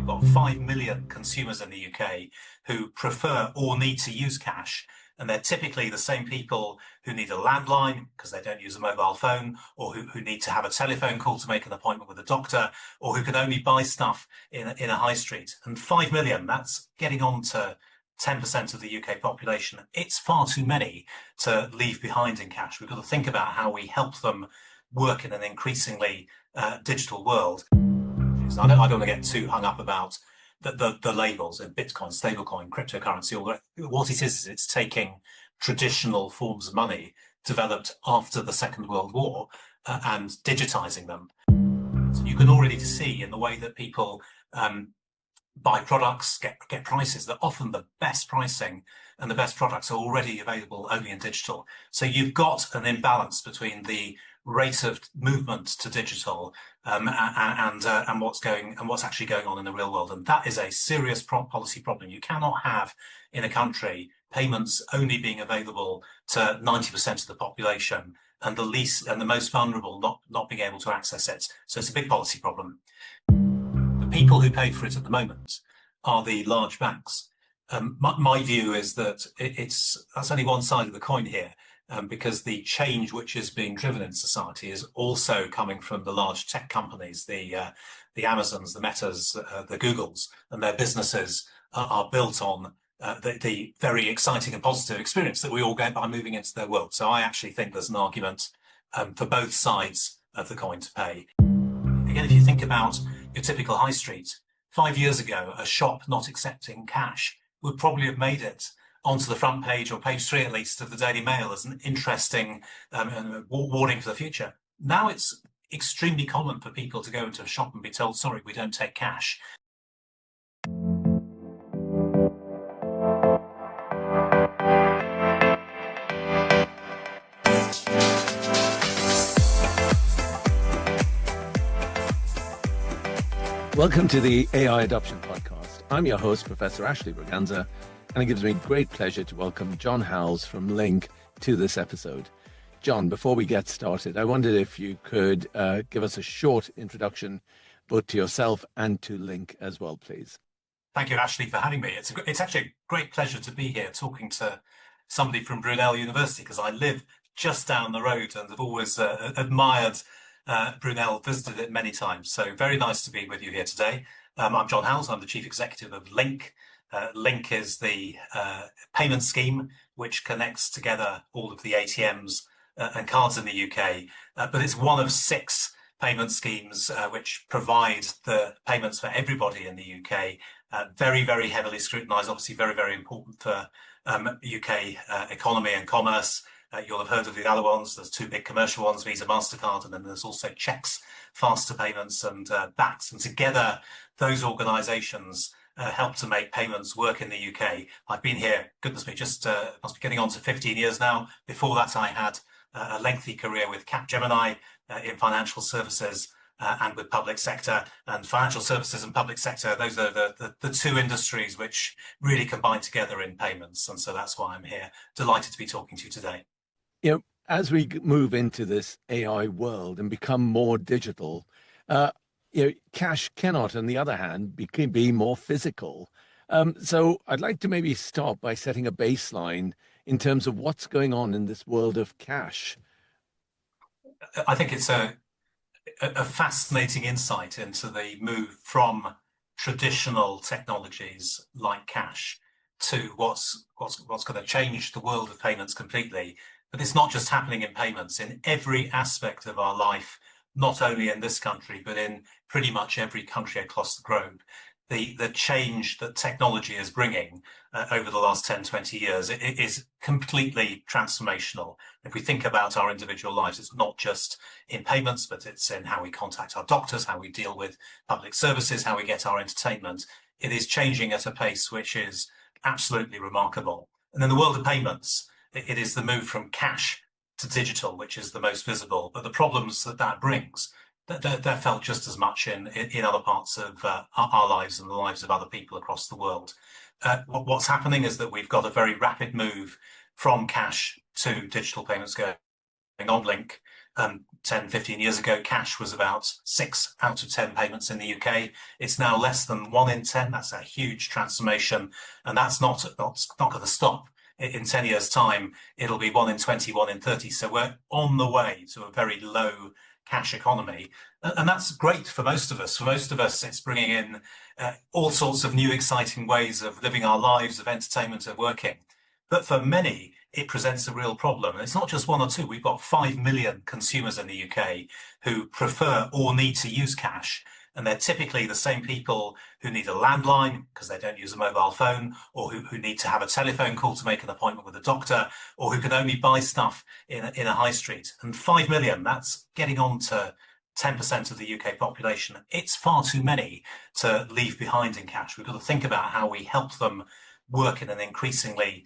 we've got 5 million consumers in the UK who prefer or need to use cash. And they're typically the same people who need a landline because they don't use a mobile phone, or who need to have a telephone call to make an appointment with a doctor, or who can only buy stuff in a high street. And 5 million, that's getting on to 10% of the UK population. It's far too many to leave behind in cash. We've got to think about how we help them work in an increasingly digital world. I don't want to get too hung up about the labels of Bitcoin, stablecoin, cryptocurrency. What it is it's taking traditional forms of money developed after the Second World War and digitizing them. So you can already see in the way that people buy products, get prices, that often the best pricing and the best products are already available only in digital. So you've got an imbalance between the rate of movement to digital and what's actually going on in the real world, and that is a serious policy problem. You cannot have in a country payments only being available to 90% of the population, and the least and the most vulnerable not being able to access it. So it's a big policy problem. The people who pay for it at the moment are the large banks. My view is that that's only one side of the coin here. Because the change which is being driven in society is also coming from the large tech companies, the Amazons, the Metas, the Googles, and their businesses are built on the very exciting and positive experience that we all get by moving into their world. So I actually think there's an argument for both sides of the coin to pay. Again, if you think about your typical high street, 5 years ago, a shop not accepting cash would probably have made it onto the front page, or page 3 at least, of the Daily Mail as an interesting warning for the future. Now it's extremely common for people to go into a shop and be told, sorry, we don't take cash. Welcome to the AI Adoption Podcast. I'm your host, Professor Ashley Braganza, and it gives me great pleasure to welcome John Howells from Link to this episode. John, before we get started, I wondered if you could give us a short introduction, both to yourself and to Link as well, please. Thank you, Ashley, for having me. It's actually a great pleasure to be here talking to somebody from Brunel University, because I live just down the road and have always admired Brunel, visited it many times. So very nice to be with you here today. I'm John Howells. I'm the Chief Executive of Link. Link is the payment scheme which connects together all of the ATMs and cards in the UK, but it's one of 6 payment schemes which provide the payments for everybody in the UK. Very, very heavily scrutinised, obviously very, very important for UK economy and commerce. You'll have heard of the other ones. There's 2 big commercial ones, Visa, MasterCard, and then there's also cheques, faster payments, and BACS. And together, those organisations help to make payments work in the UK. I've been here, goodness me, just must be getting on to 15 years now. Before that, I had a lengthy career with Capgemini in financial services and with public sector. And financial services and public sector, those are the 2 industries which really combine together in payments. And so that's why I'm here. Delighted to be talking to you today. You know, as we move into this AI world and become more digital, cash cannot, on the other hand, be more physical. So I'd like to maybe start by setting a baseline in terms of what's going on in this world of cash. I think it's a fascinating insight into the move from traditional technologies like cash to what's going to change the world of payments completely. But it's not just happening in payments. In every aspect of our life, not only in this country, but in pretty much every country across the globe, the change that technology is bringing over the last 10, 20 years, it is completely transformational. If we think about our individual lives, it's not just in payments, but it's in how we contact our doctors, how we deal with public services, how we get our entertainment. It is changing at a pace which is absolutely remarkable. And in the world of payments, it is the move from cash to digital, which is the most visible. But the problems that brings, they're felt just as much in other parts of our lives and the lives of other people across the world. What's happening is that we've got a very rapid move from cash to digital payments going on. Link 10, 15 years ago, cash was about 6 out of 10 payments in the UK. It's now less than 1 in 10. That's a huge transformation, and that's not going to stop. In 10 years' time, it'll be 1 in 20, 1 in 30. So we're on the way to a very low cash economy. And that's great for most of us. For most of us, it's bringing in all sorts of new, exciting ways of living our lives, of entertainment, of working. But for many, it presents a real problem. And it's not just one or two. We've got 5 million consumers in the UK who prefer or need to use cash. And they're typically the same people who need a landline because they don't use a mobile phone, or who need to have a telephone call to make an appointment with a doctor, or who can only buy stuff in a high street. And 5 million, that's getting on to 10% of the UK population. It's far too many to leave behind in cash. We've got to think about how we help them work in an increasingly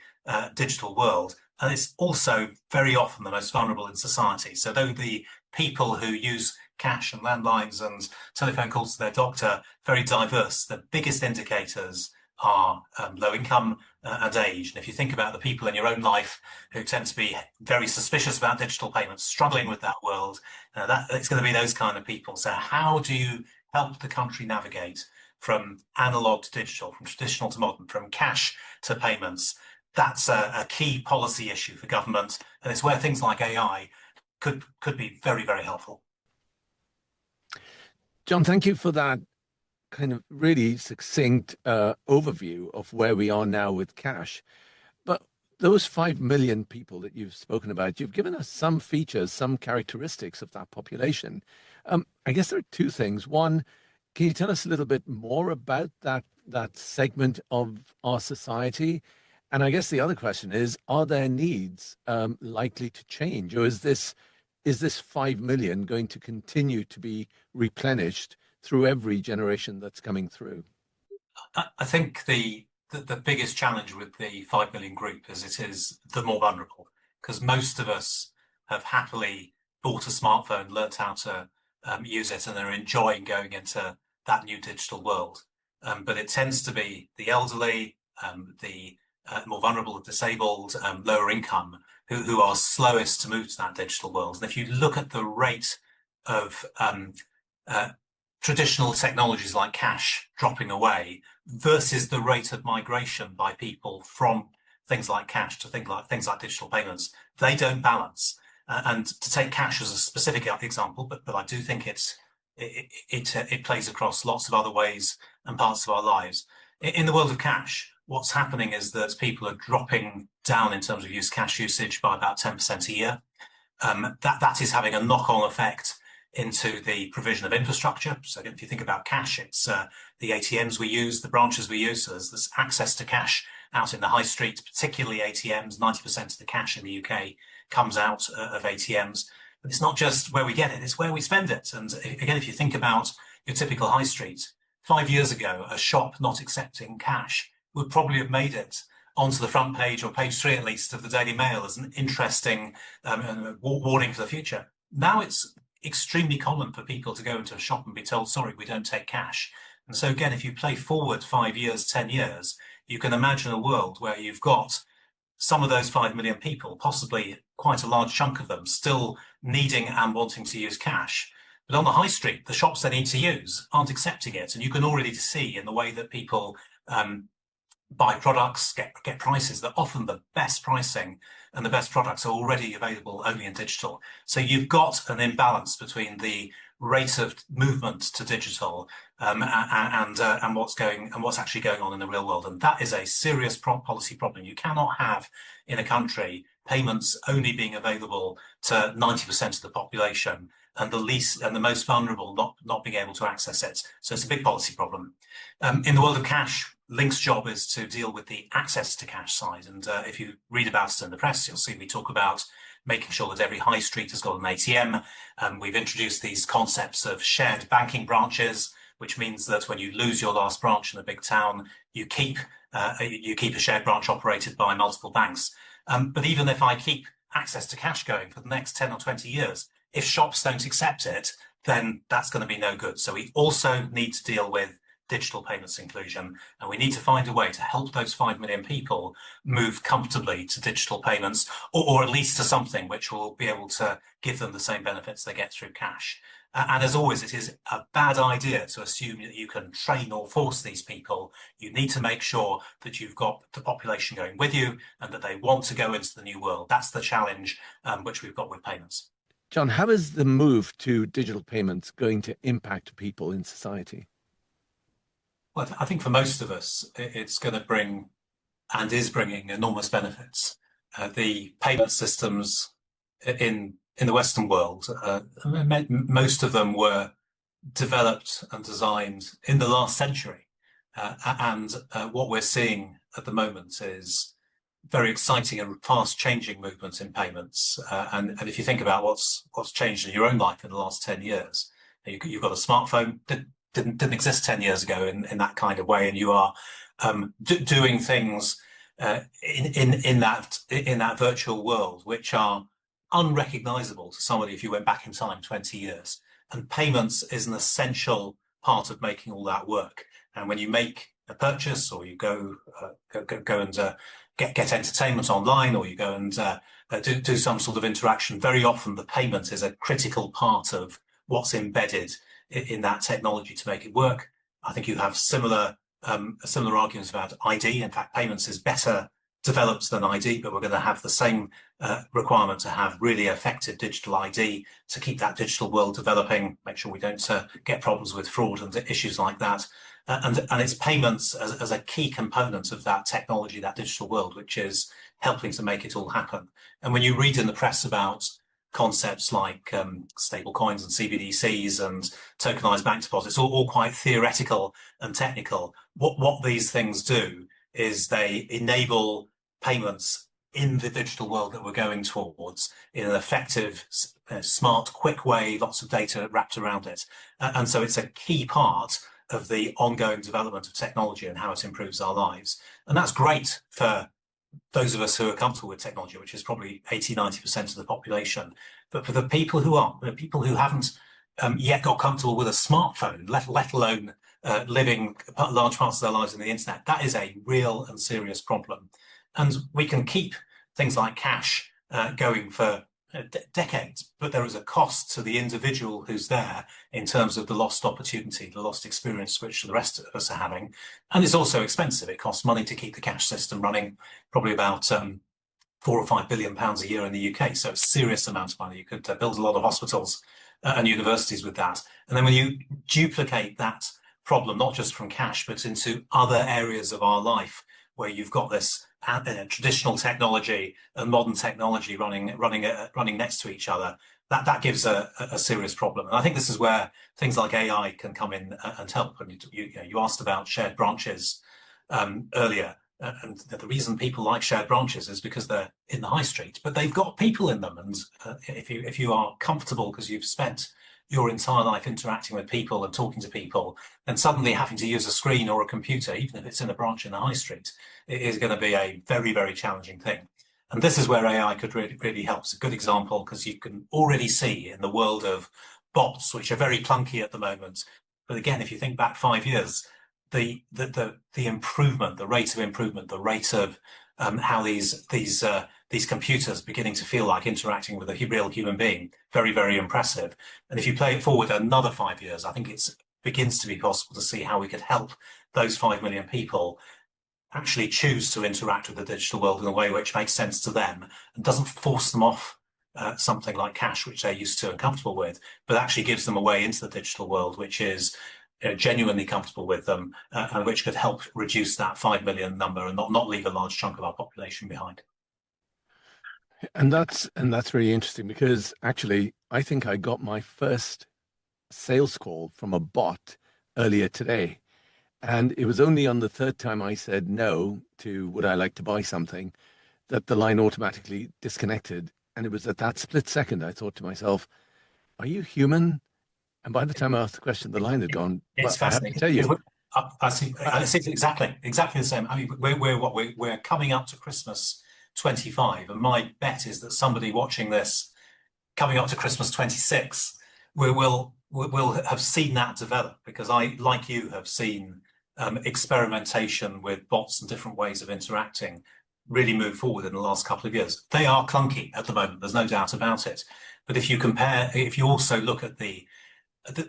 digital world. And it's also very often the most vulnerable in society. So though the people who use cash and landlines and telephone calls to their doctor, very diverse, the biggest indicators are low income and age. And if you think about the people in your own life who tend to be very suspicious about digital payments, struggling with that world, it's going to be those kind of people. So how do you help the country navigate from analog to digital, from traditional to modern, from cash to payments? That's a key policy issue for government, and it's where things like AI could be very, very helpful. John, thank you for that kind of really succinct overview of where we are now with cash. But those 5 million people that you've spoken about, you've given us some features, some characteristics of that population. I guess there are two things. One, can you tell us a little bit more about that segment of our society? And I guess the other question is, are their needs likely to change? Or is this 5 million going to continue to be replenished through every generation that's coming through? I think the biggest challenge with the 5 million group is it is the more vulnerable, because most of us have happily bought a smartphone, learnt how to use it, and are enjoying going into that new digital world. But it tends to be the elderly, the more vulnerable, the disabled, lower income, who are slowest to move to that digital world. And if you look at the rate of traditional technologies like cash dropping away versus the rate of migration by people from things like cash to things like digital payments, they don't balance. And to take cash as a specific example, but I do think it plays across lots of other ways and parts of our lives. In the world of cash, what's happening is that people are dropping down in terms of cash usage by about 10% a year. That is having a knock-on effect into the provision of infrastructure. So if you think about cash, it's the ATMs we use, the branches we use. So there's access to cash out in the high street, particularly ATMs. 90% of the cash in the UK comes out of ATMs. But it's not just where we get it, it's where we spend it. And again, if you think about your typical high street, 5 years ago, a shop not accepting cash would probably have made it onto the front page, or page 3 at least, of the Daily Mail as an interesting warning for the future. Now it's extremely common for people to go into a shop and be told, sorry, we don't take cash. And so again, if you play forward 5 years, 10 years, you can imagine a world where you've got some of those 5 million people, possibly quite a large chunk of them, still needing and wanting to use cash. But on the high street, the shops they need to use aren't accepting it. And you can already see in the way that people buy products, get prices, that often the best pricing and the best products are already available only in digital. So you've got an imbalance between the rate of movement to digital and what's actually going on in the real world. And that is a serious policy problem. You cannot have in a country payments only being available to 90% of the population, and the least and the most vulnerable not being able to access it. So it's a big policy problem. In the world of cash, Link's job is to deal with the access to cash side. And if you read about it in the press, you'll see we talk about making sure that every high street has got an ATM. We've introduced these concepts of shared banking branches, which means that when you lose your last branch in a big town, you keep a shared branch operated by multiple banks. But even if I keep access to cash going for the next 10 or 20 years, if shops don't accept it, then that's going to be no good. So we also need to deal with digital payments inclusion, and we need to find a way to help those 5 million people move comfortably to digital payments, or at least to something which will be able to give them the same benefits they get through cash. And as always, it is a bad idea to assume that you can train or force these people. You need to make sure that you've got the population going with you and that they want to go into the new world. That's the challenge which we've got with payments. John, how is the move to digital payments going to impact people in society? Well, I think for most of us, it's going to bring and is bringing enormous benefits. The payment systems in the Western world, most of them were developed and designed in the last century. And what we're seeing at the moment is very exciting and fast changing movements in payments. And if you think about what's changed in your own life in the last 10 years, you've got a smartphone that didn't exist 10 years ago in that kind of way. And you are doing things in that virtual world, which are unrecognizable to somebody if you went back in time 20 years. And payments is an essential part of making all that work. And when you make a purchase, or you go and get entertainment online, or you go and do some sort of interaction, very often the payment is a critical part of what's embedded in that technology to make it work. I think you have similar arguments about ID. In fact, payments is better developed than ID, but we're going to have the same requirement to have really effective digital ID to keep that digital world developing, make sure we don't get problems with fraud and issues like that. And it's payments as a key component of that technology, that digital world, which is helping to make it all happen. And when you read in the press about concepts like stablecoins and CBDCs and tokenized bank deposits, all quite theoretical and technical, what these things do is they enable payments in the digital world that we're going towards in an effective, smart, quick way, lots of data wrapped around it. And so it's a key part of the ongoing development of technology and how it improves our lives. And that's great for those of us who are comfortable with technology, which is probably 80–90% of the population. But for the people who aren't, the people who haven't yet got comfortable with a smartphone, let alone living large parts of their lives in the internet, that is a real and serious problem. And we can keep things like cash going for decades, but there is a cost to the individual who's there in terms of the lost opportunity, the lost experience which the rest of us are having. And it's also expensive. It costs money to keep the cash system running, probably about £4 or £5 billion a year in the UK. So a serious amount of money. You could build a lot of hospitals and universities with that. And then when you duplicate that problem, not just from cash, but into other areas of our life where you've got this traditional technology and modern technology running next to each other, that gives a serious problem. And I think this is where things like AI can come in and help. And you asked about shared branches earlier, and the reason people like shared branches is because they're in the high street, but they've got people in them. And if you are comfortable because you've spent your entire life interacting with people and talking to people, then suddenly having to use a screen or a computer, even if it's in a branch in the high street, it is going to be a very, very challenging thing. And this is where AI could really help. It's a good example because you can already see in the world of bots, which are very clunky at the moment. But again, if you think back 5 years, the improvement, the rate of improvement, the rate of how these computers beginning to feel like interacting with a real human being, very, very impressive. And if you play it forward another 5 years, I think it begins to be possible to see how we could help those 5 million people actually choose to interact with the digital world in a way which makes sense to them and doesn't force them off something like cash, which they're used to and comfortable with, but actually gives them a way into the digital world which is genuinely comfortable with them and which could help reduce that 5 million number and not leave a large chunk of our population behind. And that's really interesting because actually I think I got my first sales call from a bot earlier today. And it was only on the third time I said no to would I like to buy something that the line automatically disconnected. And it was at that split second I thought to myself, are you human? And by the time I asked the question, the line had gone. It's fascinating. I see exactly the same. I mean, we're coming up to Christmas 25, and my bet is that somebody watching this coming up to Christmas 26 will will have seen that develop, because I, like you, have seen experimentation with bots and different ways of interacting really move forward in the last couple of years. They are clunky at the moment, there's no doubt about it. But if you also look at the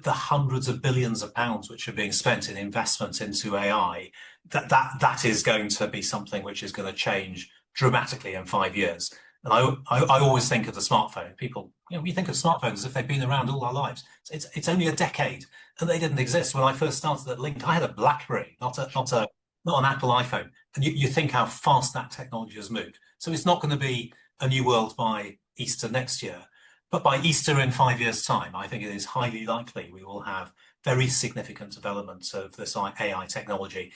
hundreds of billions of pounds which are being spent in investment into AI, that is going to be something which is going to change dramatically in 5 years. And I always think of the smartphone. People, we think of smartphones as if they've been around all our lives. It's only a decade, and they didn't exist when I first started at Link. I had a BlackBerry, not an Apple iPhone. And you think how fast that technology has moved. So it's not going to be a new world by Easter next year. But by Easter in 5 years' time, I think it is highly likely we will have very significant developments of this AI technology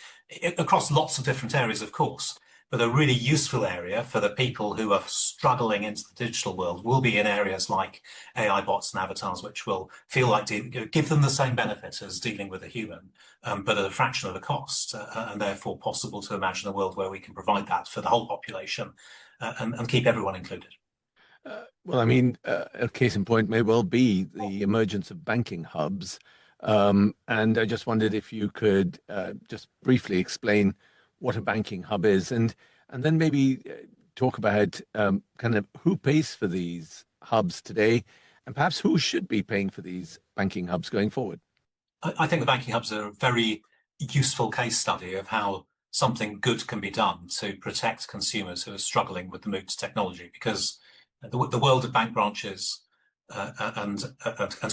across lots of different areas, of course. But a really useful area for the people who are struggling into the digital world will be in areas like AI bots and avatars, which will feel like give them the same benefits as dealing with a human, but at a fraction of the cost, and therefore possible to imagine a world where we can provide that for the whole population, and keep everyone included. Well, I mean, a case in point may well be the emergence of banking hubs. And I just wondered if you could just briefly explain what a banking hub is, and then maybe talk about kind of who pays for these hubs today, and perhaps who should be paying for these banking hubs going forward. I think the banking hubs are a very useful case study of how something good can be done to protect consumers who are struggling with the move to technology, because the world of bank branches and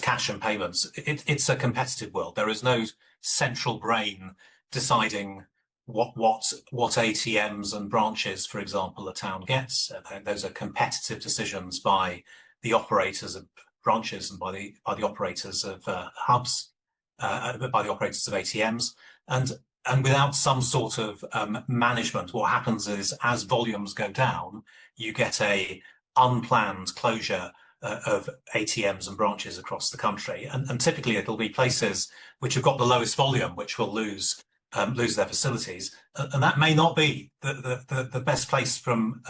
cash and payments, it's a competitive world. There is no central brain deciding what ATMs and branches, for example, a town gets. Those are competitive decisions by the operators of branches and by the operators of hubs, by the operators of ATMs, and without some sort of management, what happens is, as volumes go down, you get a unplanned closure of ATMs and branches across the country, and typically it'll be places which have got the lowest volume which will lose their facilities, and that may not be the best place from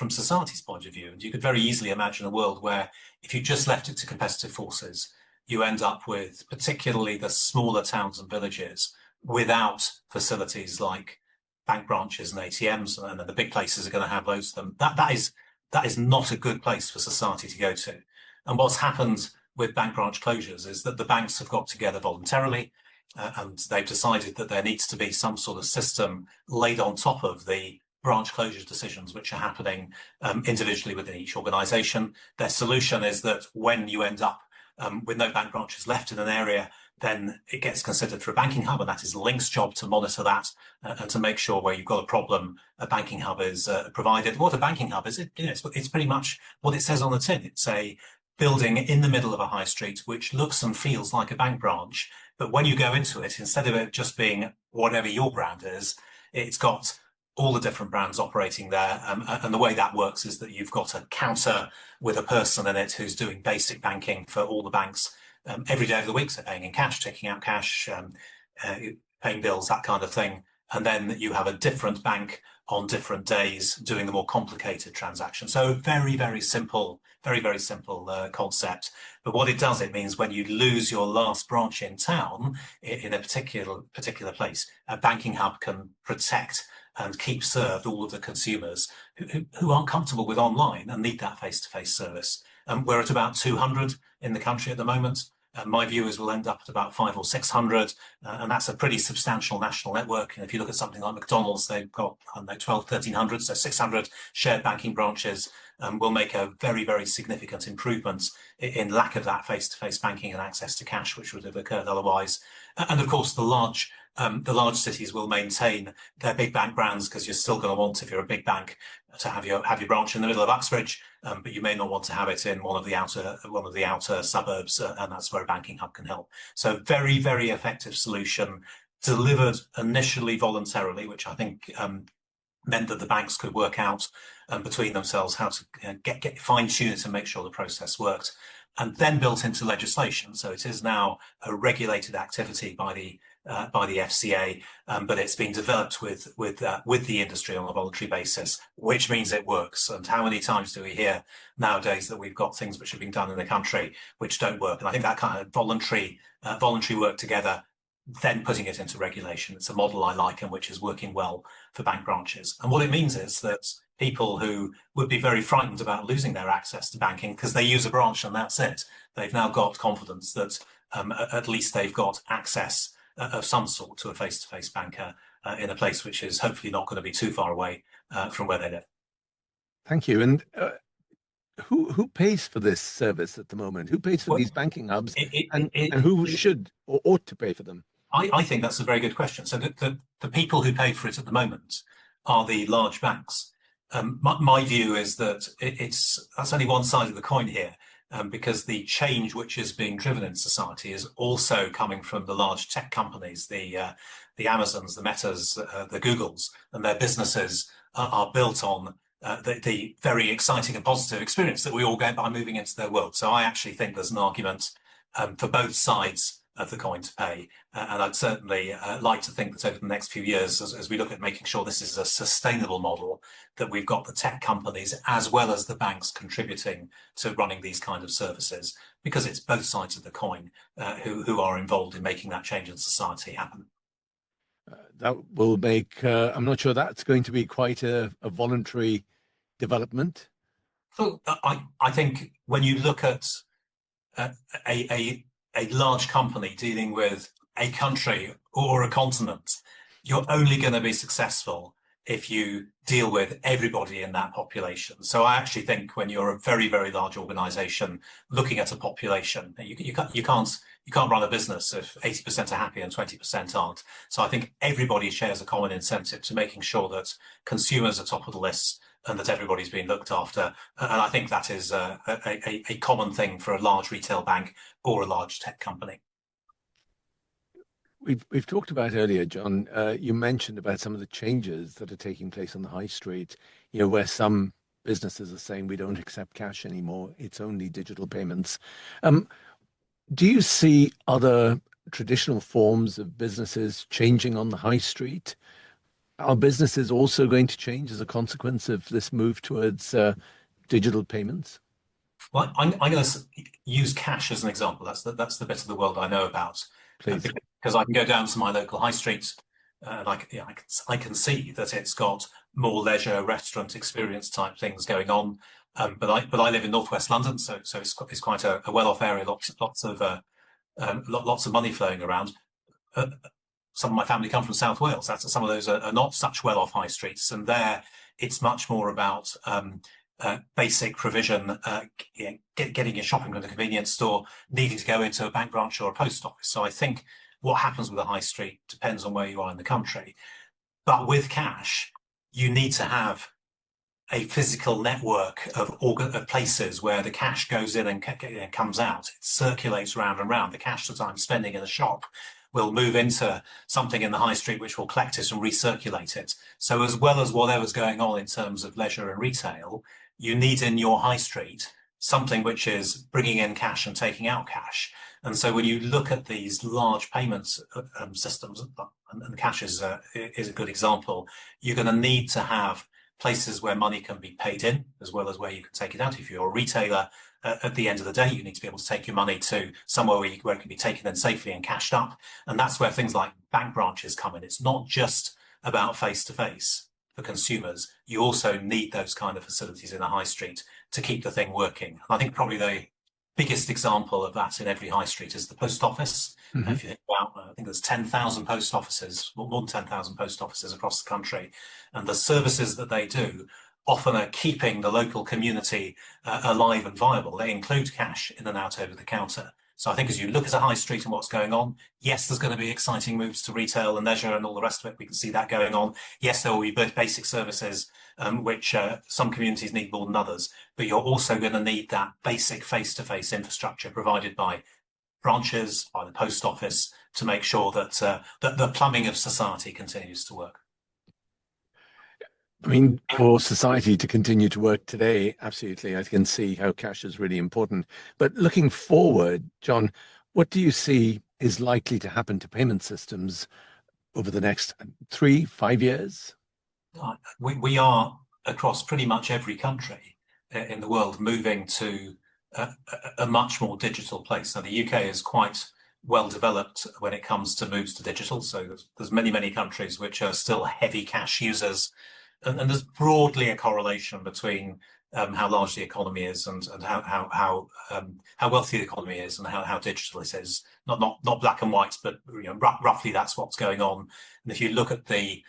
society's point of view. And you could very easily imagine a world where, if you just left it to competitive forces, you end up with particularly the smaller towns and villages without facilities like bank branches and ATMs, and then the big places are going to have loads of them. That is not a good place for society to go to. And what's happened with bank branch closures is that the banks have got together voluntarily, and they've decided that there needs to be some sort of system laid on top of the branch closure decisions which are happening individually within each organisation. Their solution is that when you end up with no bank branches left in an area, then it gets considered for a banking hub, and that is Link's job to monitor that and to make sure where you've got a problem, a banking hub is provided. What a banking hub is, it's pretty much what it says on the tin. It's a building in the middle of a high street which looks and feels like a bank branch, but when you go into it, instead of it just being whatever your brand is, it's got all the different brands operating there. And the way that works is that you've got a counter with a person in it who's doing basic banking for all the banks every day of the week, so paying in cash, taking out cash, paying bills, that kind of thing. And then you have a different bank on different days doing the more complicated transactions. So very, very simple, very simple concept. But what it does, it means when you lose your last branch in town, in a particular place, a banking hub can protect and keep served all of the consumers who aren't comfortable with online and need that face-to-face service. We're at about 200 in the country at the moment. My view is we'll end up at about 500 or 600, and that's a pretty substantial national network. And if you look at something like McDonald's, they've got, I don't know, 12, 1300, so 600 shared banking branches will make a very, very significant improvement in lack of that face-to-face banking and access to cash, which would have occurred otherwise. And of course, the large cities will maintain their big bank brands, because you're still going to want, if you're a big bank, to have your branch in the middle of Uxbridge, but you may not want to have it in one of the outer suburbs, and that's where a banking hub can help. So very, very effective solution, delivered initially voluntarily, which I think meant that the banks could work out between themselves how to get fine-tune it and make sure the process worked, and then built into legislation. So it is now a regulated activity by the by the FCA, but it's been developed with the industry on a voluntary basis, which means it works. And how many times do we hear nowadays that we've got things which have been done in the country which don't work? And I think that kind of voluntary work together, then putting it into regulation, it's a model I like and which is working well for bank branches. And what it means is that people who would be very frightened about losing their access to banking because they use a branch and that's it, they've now got confidence that at least they've got access of some sort to a face-to-face banker in a place which is hopefully not going to be too far away from where they live. Thank you. And who pays for this service at the moment? Who pays for these banking hubs, and who should or ought to pay for them? I think that's a very good question. So the people who pay for it at the moment are the large banks. My view is that that's only one side of the coin here, because the change which is being driven in society is also coming from the large tech companies, the Amazons, the Metas, the Googles, and their businesses are built on the very exciting and positive experience that we all get by moving into their world. So I actually think there's an argument for both sides of the coin to pay. And I'd certainly like to think that over the next few years, as we look at making sure this is a sustainable model, that we've got the tech companies as well as the banks contributing to running these kind of services, because it's both sides of the coin who are involved in making that change in society happen. That will make, I'm not sure that's going to be quite a voluntary development. So I think when you look at a large company dealing with a country or a continent, you're only going to be successful if you deal with everybody in that population. So I actually think when you're a very, very large organization looking at a population, you can't run a business if 80% are happy and 20% aren't. So I think everybody shares a common incentive to making sure that consumers are top of the list and that everybody's being looked after. And I think that is a common thing for a large retail bank or a large tech company. We've talked about earlier, John, you mentioned about some of the changes that are taking place on the high street, where some businesses are saying we don't accept cash anymore, it's only digital payments. Do you see other traditional forms of businesses changing on the high street? Are businesses also going to change as a consequence of this move towards digital payments? Well, I'm going to use cash as an example. That's the bit of the world I know about. Please. Because I can go down to my local high street and I can see that it's got more leisure, restaurant experience type things going on. But I live in northwest London, so it's quite a well-off area. Lots of money flowing around. Some of my family come from South Wales. Some of those are not such well-off high streets, and there it's much more about basic provision, getting your shopping from a convenience store, needing to go into a bank branch or a post office. So I think what happens with a high street depends on where you are in the country. But with cash, you need to have a physical network of places where the cash goes in and comes out. It circulates round and round. The cash that I'm spending in the shop will move into something in the high street which will collect it and recirculate it. So as well as whatever's going on in terms of leisure and retail, you need in your high street something which is bringing in cash and taking out cash. And so when you look at these large payments systems, and cash is a good example, you're going to need to have places where money can be paid in as well as where you can take it out. If you're a retailer, at the end of the day, you need to be able to take your money to somewhere where it can be taken in safely and cashed up. And that's where things like bank branches come in. It's not just about face-to-face for consumers. You also need those kind of facilities in a high street to keep the thing working. And I think probably the biggest example of that in every high street is the post office. Mm-hmm. If you think about, I think there's 10,000 post offices, more than 10,000 post offices across the country, and the services that they do often are keeping the local community alive and viable. They include cash in and out over the counter. So I think as you look at a high street and what's going on, yes, there's going to be exciting moves to retail and leisure and all the rest of it. We can see that going on. Yes, there will be basic services which some communities need more than others, but you're also going to need that basic face-to-face infrastructure provided by branches, by the post office, to make sure that that the plumbing of society continues to work. I mean, for society to continue to work today, absolutely, I can see how cash is really important. But looking forward, John, what do you see is likely to happen to payment systems over the next 3, 5 years? We are across pretty much every country in the world moving to a much more digital place. Now, the UK is quite well developed when it comes to moves to digital. So there's many countries which are still heavy cash users, and there's broadly a correlation between how large the economy is and how wealthy the economy is and how digital it is. Not black and white, but roughly that's what's going on. And if you look at the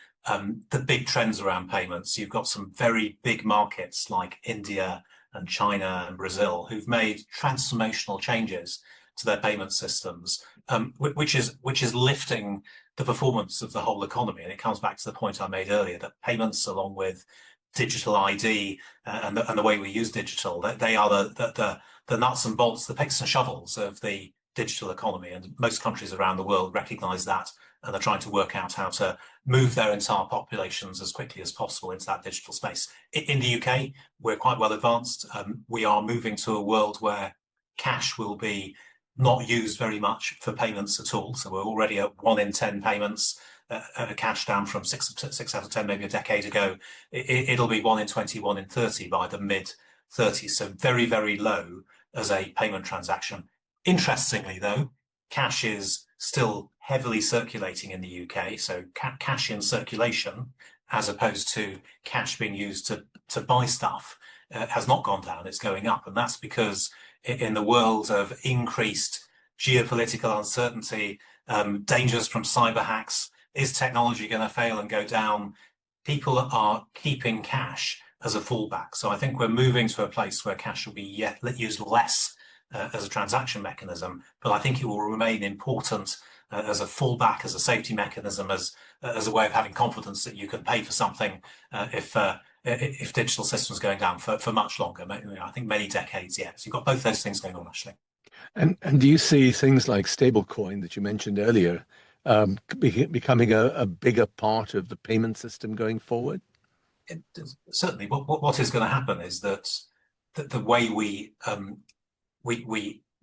big trends around payments, you've got some very big markets like India and China and Brazil who've made transformational changes to their payment systems, which is lifting the performance of the whole economy. And it comes back to the point I made earlier that payments, along with digital ID and the way we use digital, they are the nuts and bolts, the picks and shovels of the digital economy. And most countries around the world recognize that, and they're trying to work out how to move their entire populations as quickly as possible into that digital space. In the UK, we're quite well advanced. We are moving to a world where cash will be not used very much for payments at all. So we're already at 1 in 10 payments, cash down from 6 out of 10 maybe a decade ago. It'll be 1 in 20, 1 in 30 by the mid-30s. So very low as a payment transaction. Interestingly, though, cash is still heavily circulating in the UK. So cash in circulation, as opposed to cash being used to buy stuff, has not gone down. It's going up. And that's because in the world of increased geopolitical uncertainty, dangers from cyber hacks, is technology going to fail and go down? People are keeping cash as a fallback. So I think we're moving to a place where cash will be used less as a transaction mechanism, but I think it will remain important as a fallback, as a safety mechanism, as a way of having confidence that you can pay for something if digital systems are going down for much longer. I think many decades yet. So you've got both those things going on, actually. And do you see things like stablecoin that you mentioned earlier becoming a bigger part of the payment system going forward? Certainly. What is going to happen is that the way we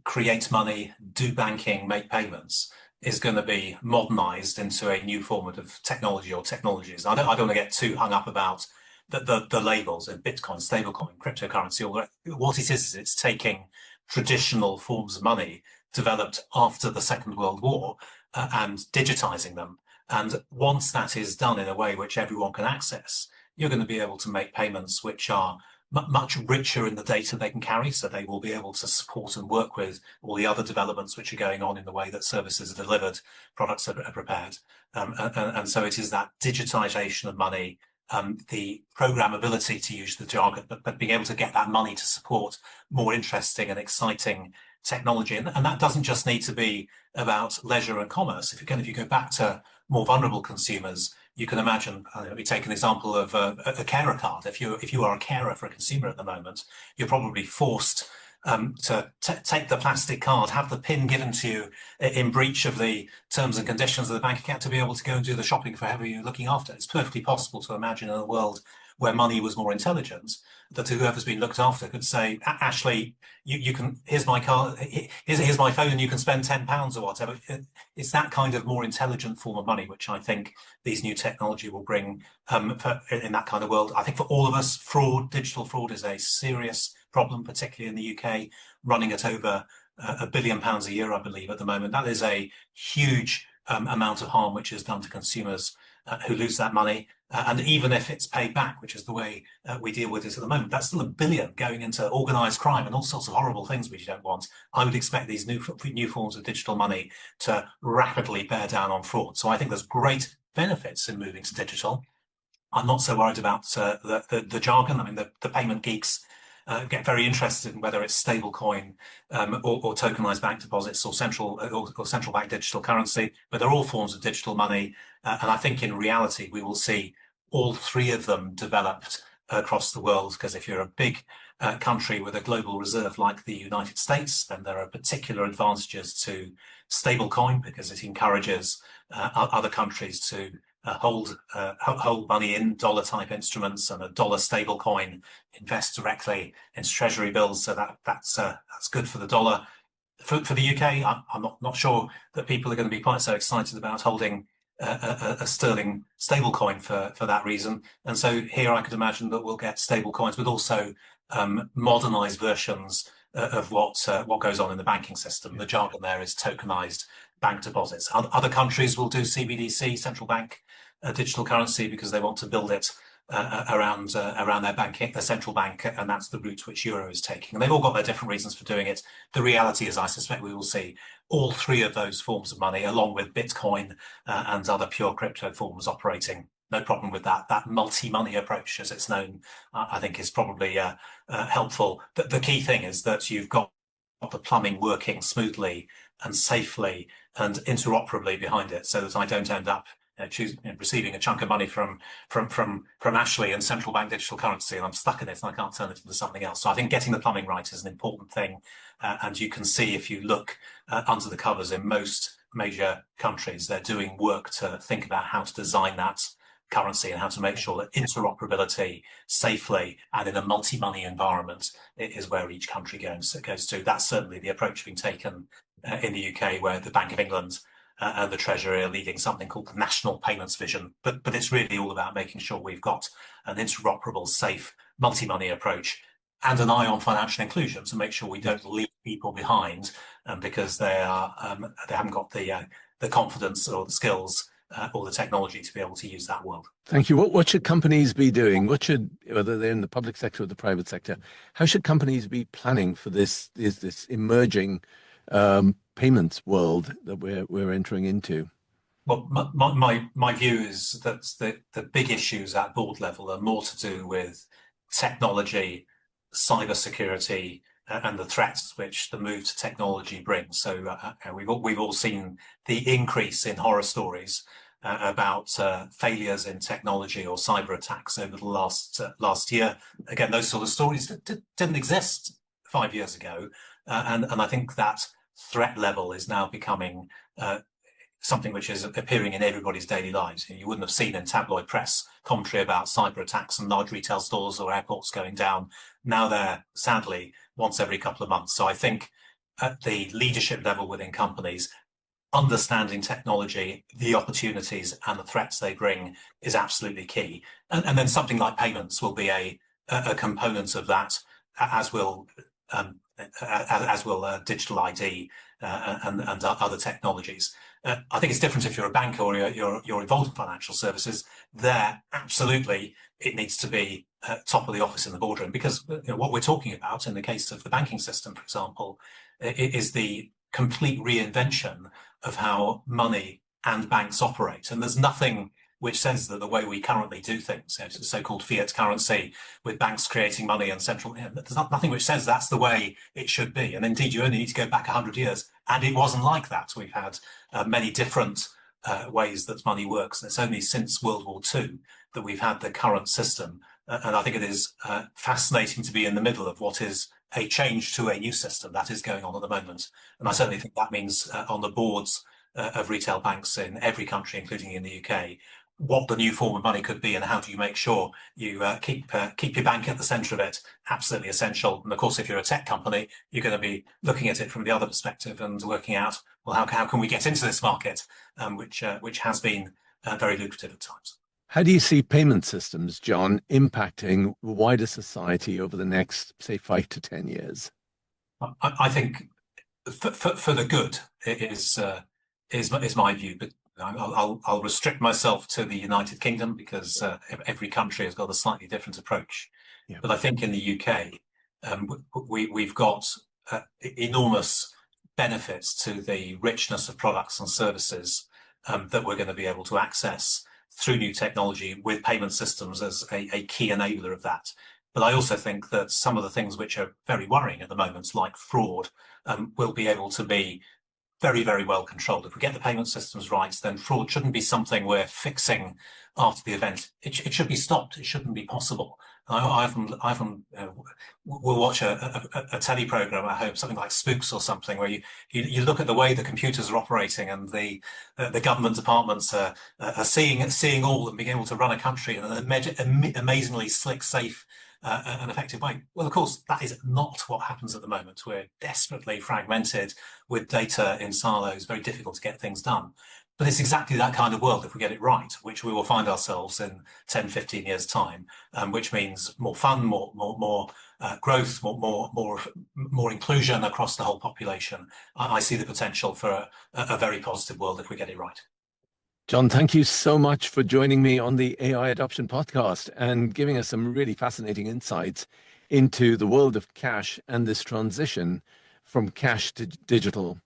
create money, do banking, make payments is going to be modernized into a new form of technology or technologies. I don't want to get too hung up about the labels of Bitcoin, stablecoin, cryptocurrency. What it is it's taking traditional forms of money developed after the Second World War and digitizing them. And once that is done in a way which everyone can access, you're going to be able to make payments which are much richer in the data they can carry, so they will be able to support and work with all the other developments which are going on in the way that services are delivered, products are prepared. And so it is that digitization of money, the programmability, to use the jargon, but being able to get that money to support more interesting and exciting technology. And that doesn't just need to be about leisure and commerce. If you go back to more vulnerable consumers, you can imagine, we take an example of a carer card. If you are a carer for a consumer at the moment, you're probably forced to take the plastic card, have the PIN given to you in breach of the terms and conditions of the bank account to be able to go and do the shopping for whoever you're looking after. It's perfectly possible to imagine in a world where money was more intelligent, that whoever's been looked after could say, Ashley, you can, here's my card, here's my phone, and you can spend £10 or whatever. It's that kind of more intelligent form of money, which I think these new technology will bring in that kind of world. I think for all of us, digital fraud is a serious problem, particularly in the UK, running at over £1 billion a year, I believe, at the moment. That is a huge amount of harm which is done to consumers who lose that money. And even if it's paid back, which is the way we deal with it at the moment, that's still £1 billion going into organised crime and all sorts of horrible things which you don't want. I would expect these new forms of digital money to rapidly bear down on fraud. So I think there's great benefits in moving to digital. I'm not so worried about the jargon. I mean, the payment geeks get very interested in whether it's stablecoin or tokenized bank deposits or central bank digital currency, but they're all forms of digital money. And I think in reality, we will see all three of them developed across the world, because if you're a big country with a global reserve like the United States, then there are particular advantages to stablecoin because it encourages other countries to hold money in dollar type instruments, and a dollar stable coin invests directly into treasury bills. So that's good for the dollar. For the UK, I'm not sure that people are going to be quite so excited about holding a sterling stablecoin for that reason. And so here I could imagine that we'll get stablecoins with also modernized versions of what goes on in the banking system. The jargon there is tokenized bank deposits. Other countries will do CBDC, central bank digital currency, because they want to build it around their central bank, and that's the route which Euro is taking. And they've all got their different reasons for doing it. The reality is, I suspect we will see all three of those forms of money, along with Bitcoin and other pure crypto forms, operating. No problem with that. That multi-money approach, as it's known, I think is probably helpful. The key thing is that you've got the plumbing working smoothly and safely and interoperably behind it, so that I don't end up receiving a chunk of money from Ashley and central bank digital currency, and I'm stuck in it and I can't turn it into something else. So I think getting the plumbing right is an important thing, and you can see, if you look under the covers in most major countries, they're doing work to think about how to design that currency and how to make sure that interoperability safely and in a multi-money environment is where each country goes to. That's certainly the approach being taken in the UK, where the Bank of England and the Treasury are leading something called the National Payments Vision. But it's really all about making sure we've got an interoperable, safe, multi-money approach, and an eye on financial inclusion to make sure we don't leave people behind because they haven't got the confidence or the skills or the technology to be able to use that world. Thank you. What should companies be doing? Whether they're in the public sector or the private sector, how should companies be planning for this emerging payments world that we're entering into? Well, my view is that the big issues at board level are more to do with technology, cybersecurity, and the threats which the move to technology brings. So we've all seen the increase in horror stories about failures in technology or cyber attacks over the last year. Again, those sort of stories didn't exist 5 years ago, and I think that threat level is now becoming something which is appearing in everybody's daily lives. You wouldn't have seen in tabloid press commentary about cyber attacks and large retail stores or airports going down. Now they're sadly once every couple of months. So I think at the leadership level within companies, understanding technology, the opportunities and the threats they bring is absolutely key. And then something like payments will be a component of that, as will digital ID and other technologies. I think it's different if you're a bank or you're involved in financial services. There, absolutely, it needs to be top of the office in the boardroom, because what we're talking about in the case of the banking system, for example, is the complete reinvention of how money and banks operate. And there's nothing which says that the way we currently do things, so-called fiat currency, with banks creating money and central, there's nothing which says that's the way it should be. And indeed, you only need to go back 100 years, and it wasn't like that. We've had many different ways that money works. And it's only since World War II that we've had the current system. And I think it is fascinating to be in the middle of what is a change to a new system that is going on at the moment. And I certainly think that means on the boards of retail banks in every country, including in the UK, what the new form of money could be and how do you make sure you keep your bank at the centre of it, absolutely essential. And of course, if you're a tech company, you're going to be looking at it from the other perspective and working out, well, how can we get into this market, which has been very lucrative at times. How do you see payment systems, John, impacting wider society over the next, say, 5 to 10 years? I think for the good is my view, but I'll restrict myself to the United Kingdom because every country has got a slightly different approach. Yeah. But I think in the UK, we've got enormous benefits to the richness of products and services that we're going to be able to access through new technology, with payment systems as a key enabler of that. But I also think that some of the things which are very worrying at the moment, like fraud, will be able to be very, very well controlled. If we get the payment systems right, then fraud shouldn't be something we're fixing after the event. It should be stopped. It shouldn't be possible. I often will watch a telly program at home, something like Spooks or something, where you look at the way the computers are operating, and the government departments are seeing all and being able to run a country in an amazingly slick, safe, and effective way. Well, of course, that is not what happens at the moment. We're desperately fragmented with data in silos, very difficult to get things done. But it's exactly that kind of world, if we get it right, which we will find ourselves in 10, 15 years' time, which means more fun, more growth, more inclusion across the whole population. I see the potential for a very positive world if we get it right. John, thank you so much for joining me on the AI Adoption Podcast and giving us some really fascinating insights into the world of cash and this transition from cash to digital.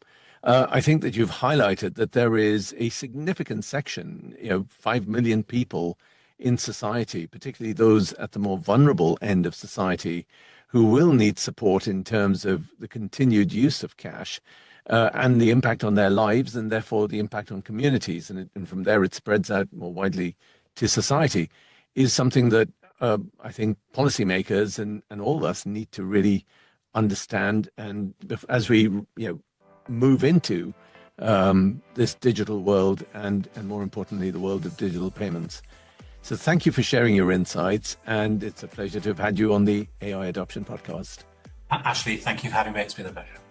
I think that you've highlighted that there is a significant section, 5 million people in society, particularly those at the more vulnerable end of society, who will need support in terms of the continued use of cash and the impact on their lives, and therefore the impact on communities. And from there, it spreads out more widely to society, is something that I think policymakers and all of us need to really understand. And as we move into this digital world and more importantly, the world of digital payments. So thank you for sharing your insights, and it's a pleasure to have had you on the AI Adoption Podcast. Ashley, thank you for having me. It's been a pleasure.